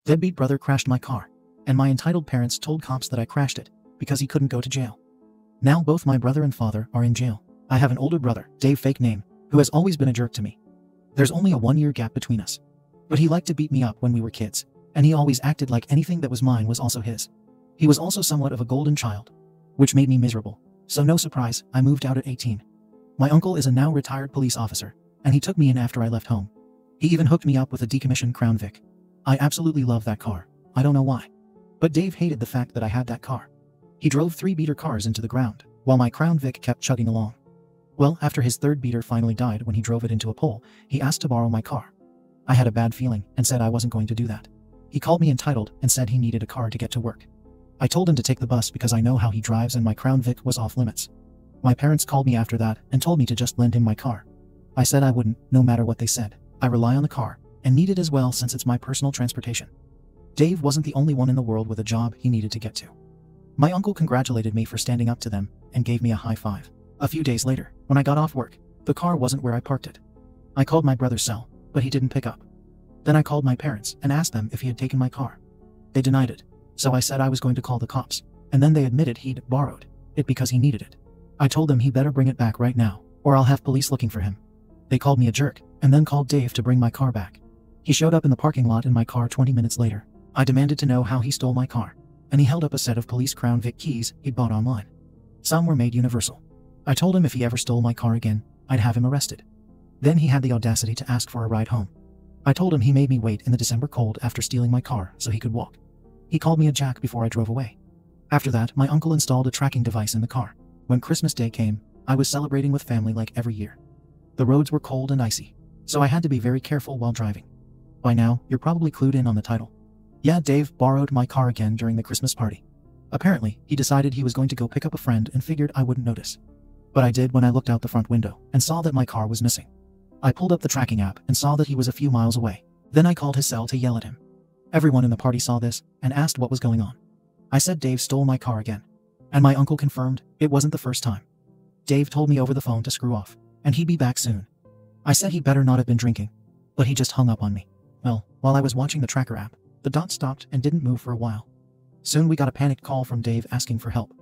Deadbeat brother crashed my car, and my entitled parents told cops that I crashed it because he couldn't go to jail. Now both my brother and father are in jail. I have an older brother, Dave fake name, who has always been a jerk to me. There's only a 1-year gap between us. But he liked to beat me up when we were kids, and he always acted like anything that was mine was also his. He was also somewhat of a golden child, which made me miserable. So no surprise, I moved out at 18. My uncle is a now retired police officer, and he took me in after I left home. He even hooked me up with a decommissioned Crown Vic. I absolutely love that car. I don't know why. But Dave hated the fact that I had that car. He drove 3 beater cars into the ground, while my Crown Vic kept chugging along. Well, after his 3rd beater finally died when he drove it into a pole, he asked to borrow my car. I had a bad feeling and said I wasn't going to do that. He called me entitled and said he needed a car to get to work. I told him to take the bus because I know how he drives and my Crown Vic was off limits. My parents called me after that and told me to just lend him my car. I said I wouldn't, no matter what they said. I rely on the car, and need it as well since it's my personal transportation. Dave wasn't the only one in the world with a job he needed to get to. My uncle congratulated me for standing up to them and gave me a high five. A few days later, when I got off work, the car wasn't where I parked it. I called my brother's cell, but he didn't pick up. Then I called my parents and asked them if he had taken my car. They denied it, so I said I was going to call the cops, and then they admitted he'd borrowed it because he needed it. I told them he better bring it back right now, or I'll have police looking for him. They called me a jerk, and then called Dave to bring my car back. He showed up in the parking lot in my car 20 minutes later. I demanded to know how he stole my car, and he held up a set of police Crown Vic keys he'd bought online. Some were made universal. I told him if he ever stole my car again, I'd have him arrested. Then he had the audacity to ask for a ride home. I told him he made me wait in the December cold after stealing my car so he could walk. He called me a jack before I drove away. After that, my uncle installed a tracking device in the car. When Christmas Day came, I was celebrating with family like every year. The roads were cold and icy, so I had to be very careful while driving. By now, you're probably clued in on the title. Yeah, Dave borrowed my car again during the Christmas party. Apparently, he decided he was going to go pick up a friend and figured I wouldn't notice. But I did when I looked out the front window and saw that my car was missing. I pulled up the tracking app and saw that he was a few miles away. Then I called his cell to yell at him. Everyone in the party saw this and asked what was going on. I said Dave stole my car again. And my uncle confirmed it wasn't the first time. Dave told me over the phone to screw off, and he'd be back soon. I said he better not have been drinking, but he just hung up on me. Well, while I was watching the tracker app, the dot stopped and didn't move for a while. Soon we got a panicked call from Dave asking for help.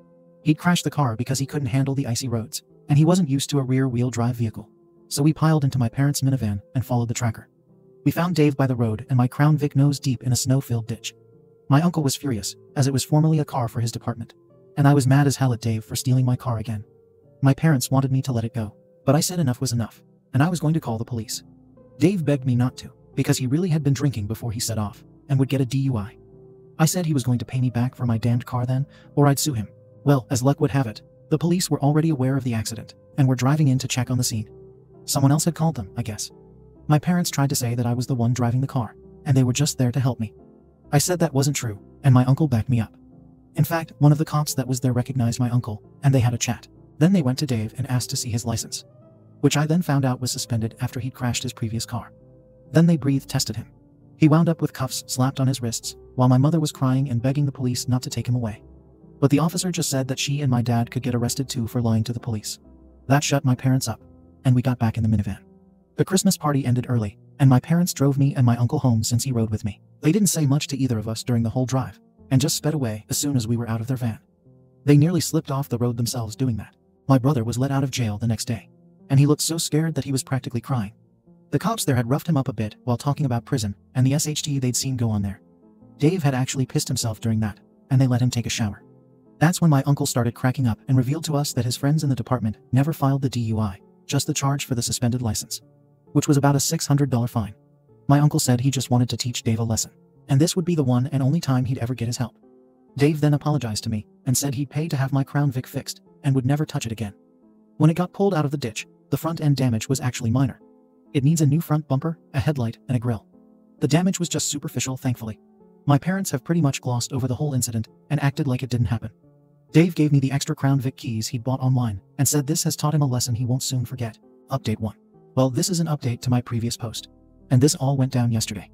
He'd crashed the car because he couldn't handle the icy roads, and he wasn't used to a rear-wheel drive vehicle. So we piled into my parents' minivan and followed the tracker. We found Dave by the road and my Crown Vic nose deep in a snow-filled ditch. My uncle was furious, as it was formerly a car for his department, and I was mad as hell at Dave for stealing my car again. My parents wanted me to let it go, but I said enough was enough, and I was going to call the police. Dave begged me not to, because he really had been drinking before he set off, and would get a DUI. I said he was going to pay me back for my damned car then, or I'd sue him. Well, as luck would have it, the police were already aware of the accident, and were driving in to check on the scene. Someone else had called them, I guess. My parents tried to say that I was the one driving the car, and they were just there to help me. I said that wasn't true, and my uncle backed me up. In fact, one of the cops that was there recognized my uncle, and they had a chat. Then they went to Dave and asked to see his license, which I then found out was suspended after he'd crashed his previous car. Then they breath tested him. He wound up with cuffs slapped on his wrists, while my mother was crying and begging the police not to take him away. But the officer just said that she and my dad could get arrested too for lying to the police. That shut my parents up, and we got back in the minivan. The Christmas party ended early, and my parents drove me and my uncle home since he rode with me. They didn't say much to either of us during the whole drive, and just sped away as soon as we were out of their van. They nearly slipped off the road themselves doing that. My brother was let out of jail the next day, and he looked so scared that he was practically crying. The cops there had roughed him up a bit while talking about prison and the SHT they'd seen go on there. Dave had actually pissed himself during that, and they let him take a shower. That's when my uncle started cracking up and revealed to us that his friends in the department never filed the DUI, just the charge for the suspended license, which was about a $600 fine. My uncle said he just wanted to teach Dave a lesson, and this would be the one and only time he'd ever get his help. Dave then apologized to me and said he'd pay to have my Crown Vic fixed and would never touch it again. When it got pulled out of the ditch, the front end damage was actually minor. It needs a new front bumper, a headlight, and a grille. The damage was just superficial, thankfully. My parents have pretty much glossed over the whole incident and acted like it didn't happen. Dave gave me the extra Crown Vic keys he'd bought online and said this has taught him a lesson he won't soon forget. Update 1. Well, this is an update to my previous post, and this all went down yesterday.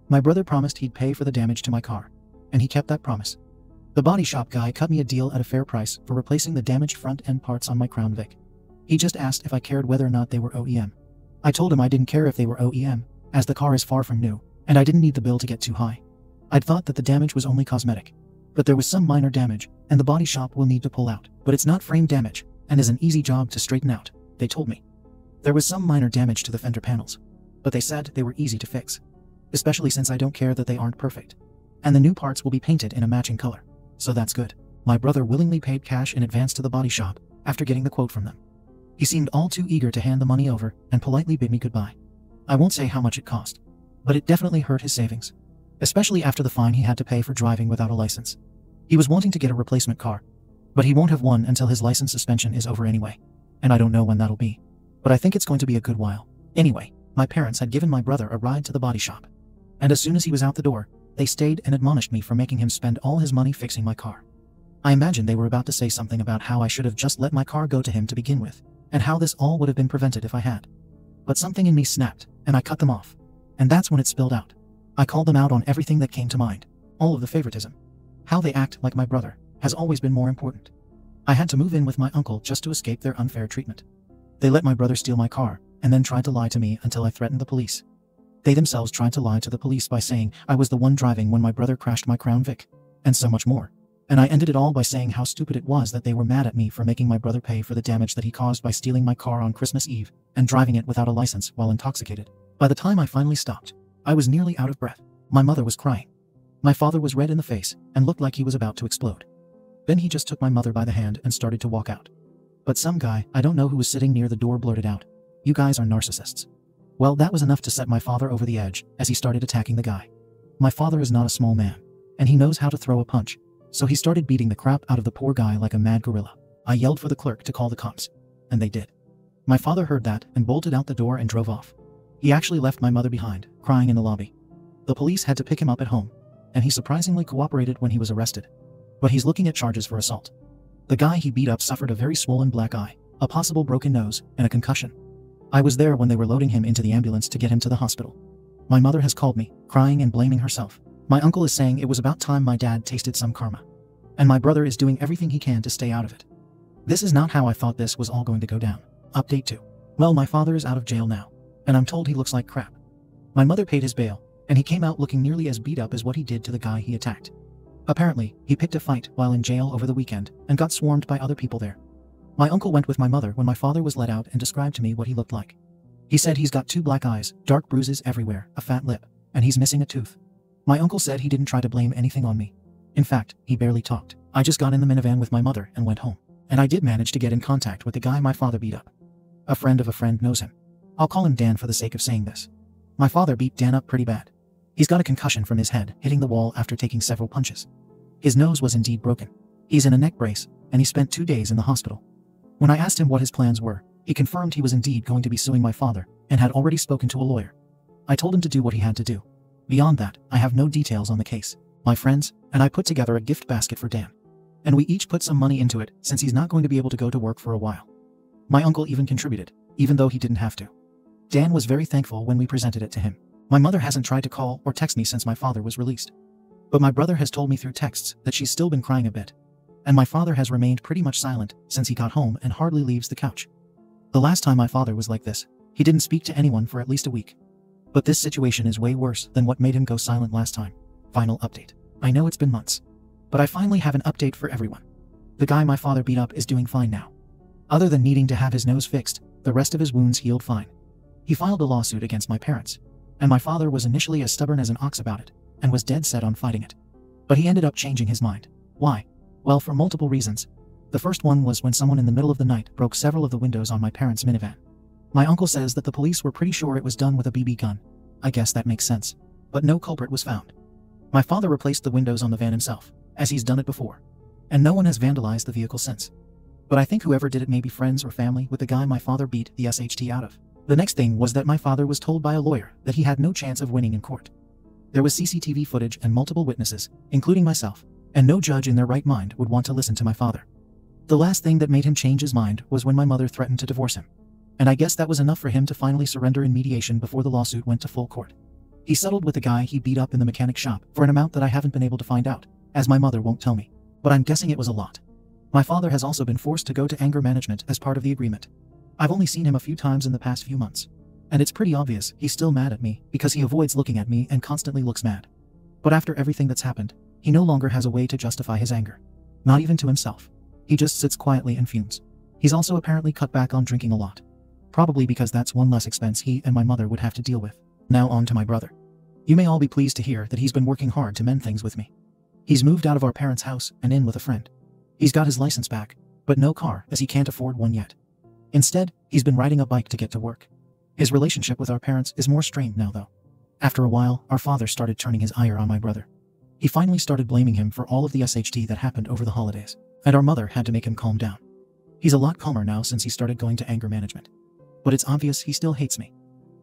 My brother promised he'd pay for the damage to my car, and he kept that promise. The body shop guy cut me a deal at a fair price for replacing the damaged front end parts on my Crown Vic. He just asked if I cared whether or not they were OEM. I told him I didn't care if they were OEM, as the car is far from new, and I didn't need the bill to get too high. I'd thought that the damage was only cosmetic, but there was some minor damage, and the body shop will need to pull out. But it's not frame damage, and is an easy job to straighten out, they told me. There was some minor damage to the fender panels, but they said they were easy to fix, especially since I don't care that they aren't perfect. And the new parts will be painted in a matching color, so that's good. My brother willingly paid cash in advance to the body shop after getting the quote from them. He seemed all too eager to hand the money over and politely bid me goodbye. I won't say how much it cost, but it definitely hurt his savings, especially after the fine he had to pay for driving without a license. He was wanting to get a replacement car, but he won't have one until his license suspension is over anyway, and I don't know when that'll be. But I think it's going to be a good while. Anyway, my parents had given my brother a ride to the body shop, and as soon as he was out the door, they stayed and admonished me for making him spend all his money fixing my car. I imagined they were about to say something about how I should have just let my car go to him to begin with, and how this all would have been prevented if I had. But something in me snapped, and I cut them off. And that's when it spilled out. I called them out on everything that came to mind. All of the favoritism. How they act like my brother has always been more important. I had to move in with my uncle just to escape their unfair treatment. They let my brother steal my car, and then tried to lie to me until I threatened the police. They themselves tried to lie to the police by saying I was the one driving when my brother crashed my Crown Vic, and so much more. And I ended it all by saying how stupid it was that they were mad at me for making my brother pay for the damage that he caused by stealing my car on Christmas Eve and driving it without a license while intoxicated. By the time I finally stopped, I was nearly out of breath. My mother was crying. My father was red in the face and looked like he was about to explode. Then he just took my mother by the hand and started to walk out. But some guy, I don't know who was sitting near the door, blurted out, "You guys are narcissists." Well, that was enough to set my father over the edge as he started attacking the guy. My father is not a small man, and he knows how to throw a punch, so he started beating the crap out of the poor guy like a mad gorilla. I yelled for the clerk to call the cops, and they did. My father heard that and bolted out the door and drove off. He actually left my mother behind, crying in the lobby. The police had to pick him up at home, and he surprisingly cooperated when he was arrested. But he's looking at charges for assault. The guy he beat up suffered a very swollen black eye, a possible broken nose, and a concussion. I was there when they were loading him into the ambulance to get him to the hospital. My mother has called me, crying and blaming herself. My uncle is saying it was about time my dad tasted some karma. And my brother is doing everything he can to stay out of it. This is not how I thought this was all going to go down. Update 2. Well, my father is out of jail now, and I'm told he looks like crap. My mother paid his bail, and he came out looking nearly as beat up as what he did to the guy he attacked. Apparently, he picked a fight while in jail over the weekend and got swarmed by other people there. My uncle went with my mother when my father was let out and described to me what he looked like. He said he's got 2 black eyes, dark bruises everywhere, a fat lip, and he's missing a tooth. My uncle said he didn't try to blame anything on me. In fact, he barely talked. I just got in the minivan with my mother and went home. And I did manage to get in contact with the guy my father beat up. A friend of a friend knows him. I'll call him Dan for the sake of saying this. My father beat Dan up pretty bad. He's got a concussion from his head hitting the wall after taking several punches. His nose was indeed broken. He's in a neck brace, and he spent 2 days in the hospital. When I asked him what his plans were, he confirmed he was indeed going to be suing my father and had already spoken to a lawyer. I told him to do what he had to do. Beyond that, I have no details on the case. My friends and I put together a gift basket for Dan, and we each put some money into it since he's not going to be able to go to work for a while. My uncle even contributed, even though he didn't have to. Dan was very thankful when we presented it to him. My mother hasn't tried to call or text me since my father was released. But my brother has told me through texts that she's still been crying a bit. And my father has remained pretty much silent since he got home and hardly leaves the couch. The last time my father was like this, he didn't speak to anyone for at least a week. But this situation is way worse than what made him go silent last time. Final update. I know it's been months, but I finally have an update for everyone. The guy my father beat up is doing fine now. Other than needing to have his nose fixed, the rest of his wounds healed fine. He filed a lawsuit against my parents, and my father was initially as stubborn as an ox about it, and was dead set on fighting it. But he ended up changing his mind. Why? Well, for multiple reasons. The first one was when someone in the middle of the night broke several of the windows on my parents' minivan. My uncle says that the police were pretty sure it was done with a BB gun. I guess that makes sense. But no culprit was found. My father replaced the windows on the van himself, as he's done it before. And no one has vandalized the vehicle since. But I think whoever did it may be friends or family with the guy my father beat the SHT out of. The next thing was that my father was told by a lawyer that he had no chance of winning in court. There was CCTV footage and multiple witnesses, including myself, and no judge in their right mind would want to listen to my father. The last thing that made him change his mind was when my mother threatened to divorce him. And I guess that was enough for him to finally surrender in mediation before the lawsuit went to full court. He settled with the guy he beat up in the mechanic shop for an amount that I haven't been able to find out, as my mother won't tell me. But I'm guessing it was a lot. My father has also been forced to go to anger management as part of the agreement. I've only seen him a few times in the past few months. And it's pretty obvious he's still mad at me because he avoids looking at me and constantly looks mad. But after everything that's happened, he no longer has a way to justify his anger. Not even to himself. He just sits quietly and fumes. He's also apparently cut back on drinking a lot. Probably because that's one less expense he and my mother would have to deal with. Now on to my brother. You may all be pleased to hear that he's been working hard to mend things with me. He's moved out of our parents' house and in with a friend. He's got his license back, but no car as he can't afford one yet. Instead, he's been riding a bike to get to work. His relationship with our parents is more strained now though. After a while, our father started turning his ire on my brother. He finally started blaming him for all of the SHT that happened over the holidays, and our mother had to make him calm down. He's a lot calmer now since he started going to anger management. But it's obvious he still hates me.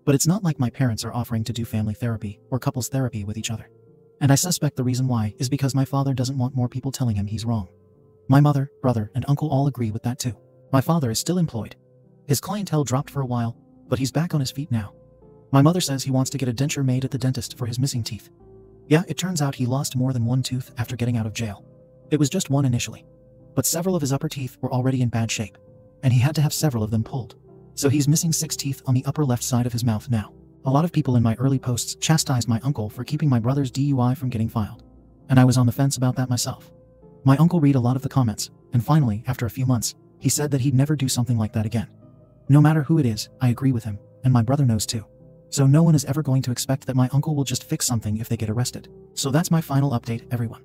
But it's not like my parents are offering to do family therapy or couples therapy with each other. And I suspect the reason why is because my father doesn't want more people telling him he's wrong. My mother, brother, and uncle all agree with that too. My father is still employed. His clientele dropped for a while, but he's back on his feet now. My mother says he wants to get a denture made at the dentist for his missing teeth. Yeah, it turns out he lost more than one tooth after getting out of jail. It was just one initially. But several of his upper teeth were already in bad shape, and he had to have several of them pulled. So he's missing 6 teeth on the upper left side of his mouth now. A lot of people in my early posts chastised my uncle for keeping my brother's DUI from getting filed. And I was on the fence about that myself. My uncle read a lot of the comments, and finally, after a few months, he said that he'd never do something like that again. No matter who it is, I agree with him, and my brother knows too. So no one is ever going to expect that my uncle will just fix something if they get arrested. So that's my final update, everyone.